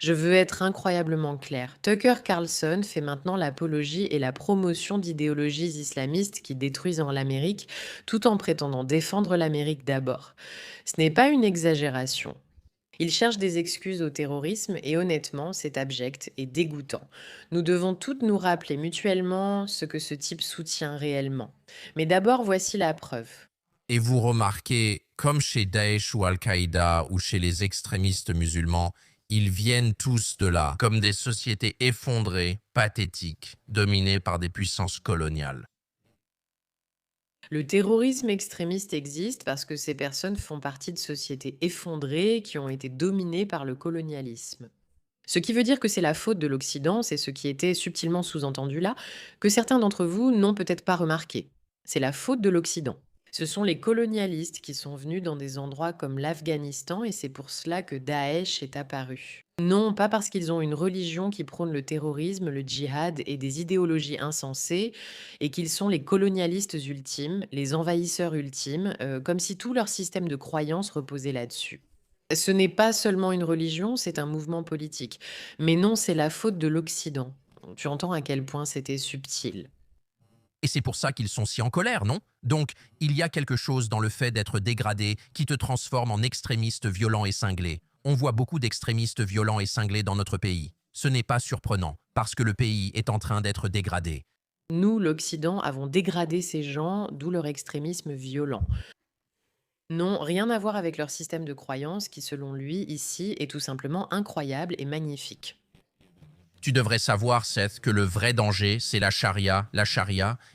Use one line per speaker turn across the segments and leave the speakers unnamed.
Je veux être incroyablement clair. Tucker Carlson fait maintenant l'apologie et la promotion d'idéologies islamistes qui détruisent l'Amérique, tout en prétendant défendre l'Amérique d'abord. Ce n'est pas une exagération. Il cherche des excuses au terrorisme et honnêtement, c'est abject et dégoûtant. Nous devons toutes nous rappeler mutuellement ce que ce type soutient réellement. Mais d'abord, voici la preuve.
Et vous remarquez, comme chez Daesh ou Al-Qaïda ou chez les extrémistes musulmans, ils viennent tous de là, comme des sociétés effondrées, pathétiques, dominées par des puissances coloniales.
Le terrorisme extrémiste existe parce que ces personnes font partie de sociétés effondrées qui ont été dominées par le colonialisme. Ce qui veut dire que c'est la faute de l'Occident, c'est ce qui était subtilement sous-entendu là, que certains d'entre vous n'ont peut-être pas remarqué. C'est la faute de l'Occident. Ce sont les colonialistes qui sont venus dans des endroits comme l'Afghanistan et c'est pour cela que Daesh est apparu. Non, pas parce qu'ils ont une religion qui prône le terrorisme, le djihad et des idéologies insensées, et qu'ils sont les colonialistes ultimes, les envahisseurs ultimes, comme si tout leur système de croyance reposait là-dessus. Ce n'est pas seulement une religion, c'est un mouvement politique. Mais non, c'est la faute de l'Occident. Tu entends à quel point c'était subtil.
Et c'est pour ça qu'ils sont si en colère, non? Donc, il y a quelque chose dans le fait d'être dégradé qui te transforme en extrémiste violent et cinglé. On voit beaucoup d'extrémistes violents et cinglés dans notre pays. Ce n'est pas surprenant, parce que le pays est en train d'être dégradé.
Nous, l'Occident, avons dégradé ces gens, d'où leur extrémisme violent. Non, rien à voir avec leur système de croyance qui, selon lui, ici, est tout simplement incroyable et magnifique.
Tu devrais savoir, Seth, que le vrai danger, c'est la charia,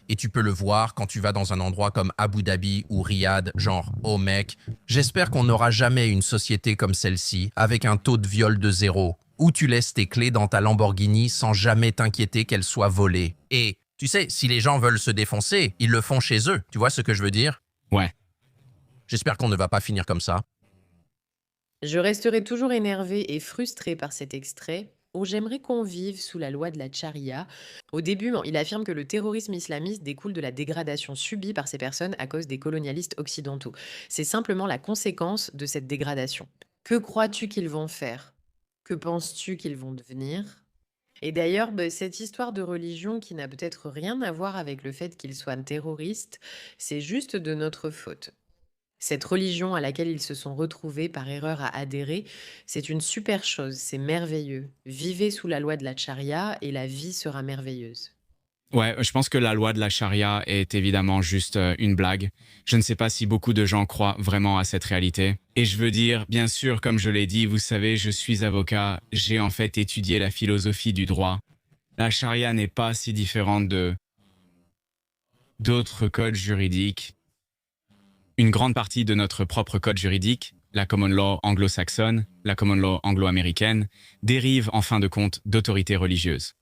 et tu peux le voir quand tu vas dans un endroit comme Abu Dhabi ou Riyad, genre, oh mec, j'espère qu'on n'aura jamais une société comme celle-ci, avec un taux de viol de zéro, où tu laisses tes clés dans ta Lamborghini sans jamais t'inquiéter qu'elles soient volées. Et, tu sais, si les gens veulent se défoncer, ils le font chez eux, tu vois ce que je veux dire?
Ouais.
J'espère qu'on ne va pas finir comme ça.
Je resterai toujours énervée et frustrée par cet extrait où j'aimerais qu'on vive sous la loi de la charia. Au début, il affirme que le terrorisme islamiste découle de la dégradation subie par ces personnes à cause des colonialistes occidentaux. C'est simplement la conséquence de cette dégradation. Que crois-tu qu'ils vont faire? Que penses-tu qu'ils vont devenir? Et d'ailleurs, cette histoire de religion qui n'a peut-être rien à voir avec le fait qu'ils soient terroristes, c'est juste de notre faute. Cette religion à laquelle ils se sont retrouvés par erreur à adhérer, c'est une super chose, c'est merveilleux. Vivez sous la loi de la charia et la vie sera merveilleuse.
Ouais, je pense que la loi de la charia est évidemment juste une blague. Je ne sais pas si beaucoup de gens croient vraiment à cette réalité. Et je veux dire, bien sûr, comme je l'ai dit, vous savez, je suis avocat, j'ai en fait étudié la philosophie du droit. La charia n'est pas si différente de d'autres codes juridiques. Une grande partie de notre propre code juridique, la common law anglo-saxonne, la common law anglo-américaine, dérive en fin de compte d'autorités religieuses.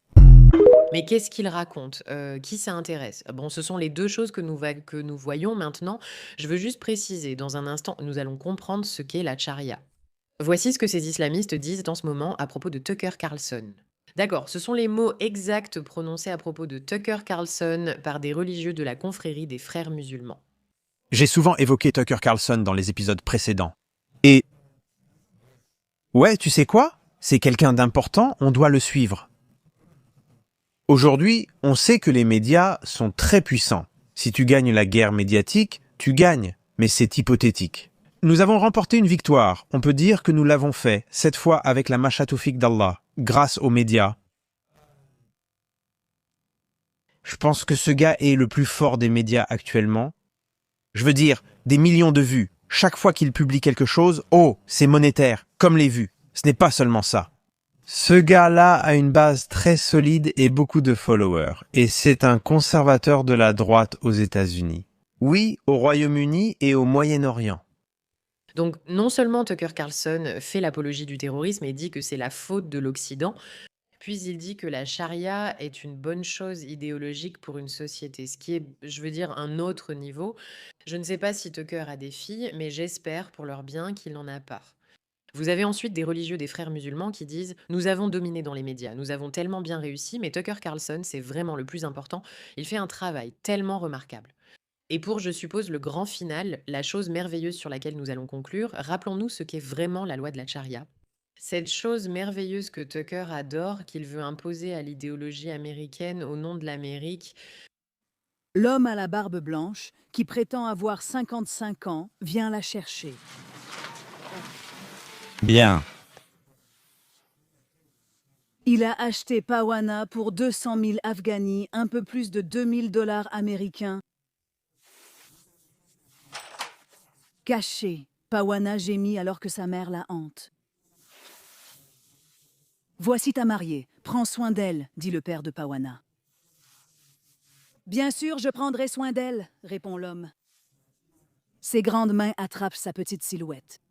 Mais qu'est-ce qu'il raconte? Qui ça intéresse? Bon, ce sont les 2 choses que nous voyons maintenant. Je veux juste préciser, dans un instant, nous allons comprendre ce qu'est la charia. Voici ce que ces islamistes disent en ce moment à propos de Tucker Carlson. D'accord, ce sont les mots exacts prononcés à propos de Tucker Carlson par des religieux de la confrérie des frères musulmans.
J'ai souvent évoqué Tucker Carlson dans les épisodes précédents. Et ouais, tu sais quoi? C'est quelqu'un d'important, on doit le suivre. Aujourd'hui, on sait que les médias sont très puissants. Si tu gagnes la guerre médiatique, tu gagnes, mais c'est hypothétique. Nous avons remporté une victoire, on peut dire que nous l'avons fait, cette fois avec la Machatoufik d'Allah, grâce aux médias. Je pense que ce gars est le plus fort des médias actuellement. Je veux dire, des millions de vues. Chaque fois qu'il publie quelque chose, oh, c'est monétaire, comme les vues. Ce n'est pas seulement ça. Ce gars-là a une base très solide et beaucoup de followers. Et c'est un conservateur de la droite aux États-Unis. Oui, au Royaume-Uni et au Moyen-Orient.
Donc, non seulement Tucker Carlson fait l'apologie du terrorisme et dit que c'est la faute de l'Occident, puis il dit que la charia est une bonne chose idéologique pour une société, ce qui est, je veux dire, un autre niveau. Je ne sais pas si Tucker a des filles, mais j'espère pour leur bien qu'il n'en a pas. Vous avez ensuite des religieux des frères musulmans qui disent: nous avons dominé dans les médias, nous avons tellement bien réussi, mais Tucker Carlson, c'est vraiment le plus important. Il fait un travail tellement remarquable. Et pour, je suppose, le grand final, la chose merveilleuse sur laquelle nous allons conclure, rappelons-nous ce qu'est vraiment la loi de la charia. Cette chose merveilleuse que Tucker adore, qu'il veut imposer à l'idéologie américaine au nom de l'Amérique,
L'homme à la barbe blanche, qui prétend avoir 55 ans, vient la chercher.
Bien.
Il a acheté Pawana pour 200 000 Afghani, un peu plus de 2 000 $ américains. Caché, Pawana gémit alors que sa mère la hante. Voici ta mariée, prends soin d'elle, dit le père de Pawana. Bien sûr, je prendrai soin d'elle, répond l'homme. Ses grandes mains attrapent sa petite silhouette.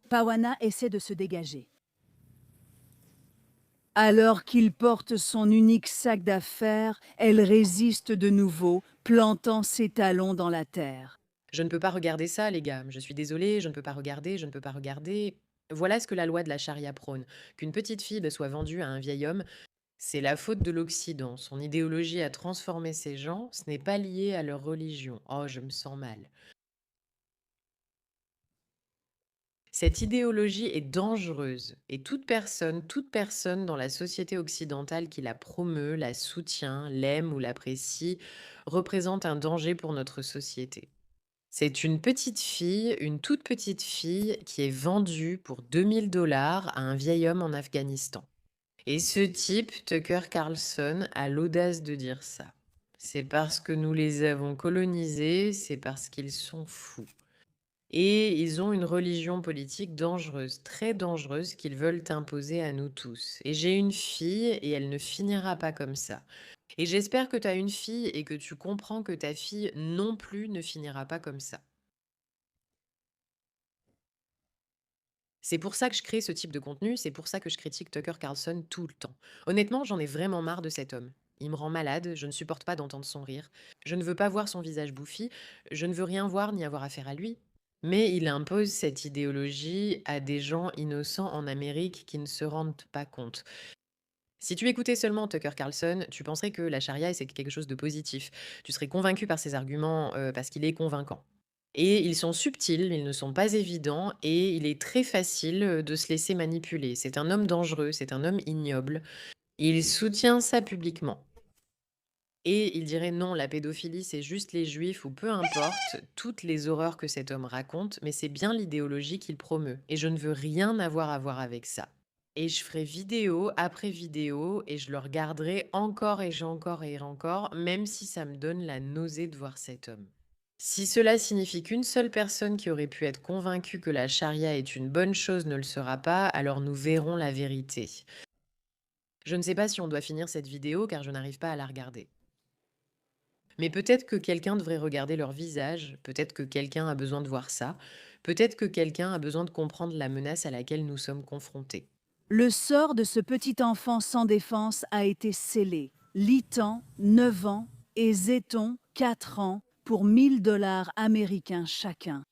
Pawana essaie de se dégager. Alors qu'il porte son unique sac d'affaires, elle résiste de nouveau, plantant ses talons dans la terre.
je ne peux pas regarder ça, les gars. Je suis désolée, je ne peux pas regarder, je ne peux pas regarder. Voilà ce que la loi de la charia prône. Qu'une petite fille soit vendue à un vieil homme, c'est la faute de l'Occident. Son idéologie a transformé ces gens, ce n'est pas lié à leur religion. Oh, je me sens mal. Cette idéologie est dangereuse et toute personne dans la société occidentale qui la promeut, la soutient, l'aime ou l'apprécie, représente un danger pour notre société. C'est une petite fille, une toute petite fille qui est vendue pour 2 000 $ à un vieil homme en Afghanistan. Et ce type, Tucker Carlson, a l'audace de dire ça. C'est parce que nous les avons colonisés, c'est parce qu'ils sont fous. Et ils ont une religion politique dangereuse, très dangereuse, qu'ils veulent imposer à nous tous. Et j'ai une fille et elle ne finira pas comme ça. Et j'espère que tu as une fille et que tu comprends que ta fille non plus ne finira pas comme ça. C'est pour ça que je crée ce type de contenu, c'est pour ça que je critique Tucker Carlson tout le temps. Honnêtement, j'en ai vraiment marre de cet homme. Il me rend malade, je ne supporte pas d'entendre son rire. Je ne veux pas voir son visage bouffi, je ne veux rien voir ni avoir affaire à lui. Mais il impose cette idéologie à des gens innocents en Amérique qui ne se rendent pas compte. Si tu écoutais seulement Tucker Carlson, tu penserais que la charia, c'est quelque chose de positif. Tu serais convaincu par ses arguments parce qu'il est convaincant. Et ils sont subtils, ils ne sont pas évidents, et il est très facile de se laisser manipuler. C'est un homme dangereux, c'est un homme ignoble. Il soutient ça publiquement. Et il dirait non, la pédophilie, c'est juste les juifs, ou peu importe, toutes les horreurs que cet homme raconte, mais c'est bien l'idéologie qu'il promeut. Et je ne veux rien avoir à voir avec ça. Et je ferai vidéo après vidéo, et je le regarderai encore et encore, même si ça me donne la nausée de voir cet homme. Si cela signifie qu'une seule personne qui aurait pu être convaincue que la charia est une bonne chose ne le sera pas, alors nous verrons la vérité. Je ne sais pas si on doit finir cette vidéo car je n'arrive pas à la regarder. Mais peut-être que quelqu'un devrait regarder leur visage, peut-être que quelqu'un a besoin de voir ça, peut-être que quelqu'un a besoin de comprendre la menace à laquelle nous sommes confrontés.
Le sort de ce petit enfant sans défense a été scellé. Litan, 9 ans, et Zéton, 4 ans, pour 1 000 $ américains chacun.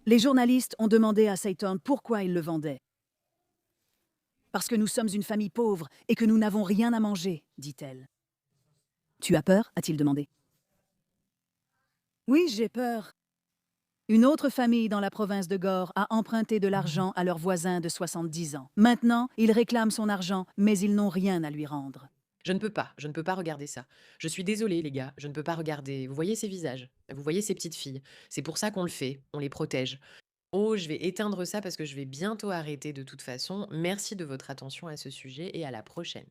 Les journalistes ont demandé à Seyton pourquoi il le vendait. Parce que nous sommes une famille pauvre et que nous n'avons rien à manger, dit-elle. Tu as peur a-t-il demandé. Oui, j'ai peur. Une autre famille dans la province de Gore a emprunté de l'argent à leur voisin de 70 ans. Maintenant, ils réclament son argent, mais ils n'ont rien à lui rendre.
Je ne peux pas regarder ça. Je suis désolée, les gars, je ne peux pas regarder. Vous voyez ces visages, vous voyez ces petites filles. C'est pour ça qu'on le fait, on les protège. Oh, je vais éteindre ça parce que je vais bientôt arrêter de toute façon. Merci de votre attention à ce sujet et à la prochaine.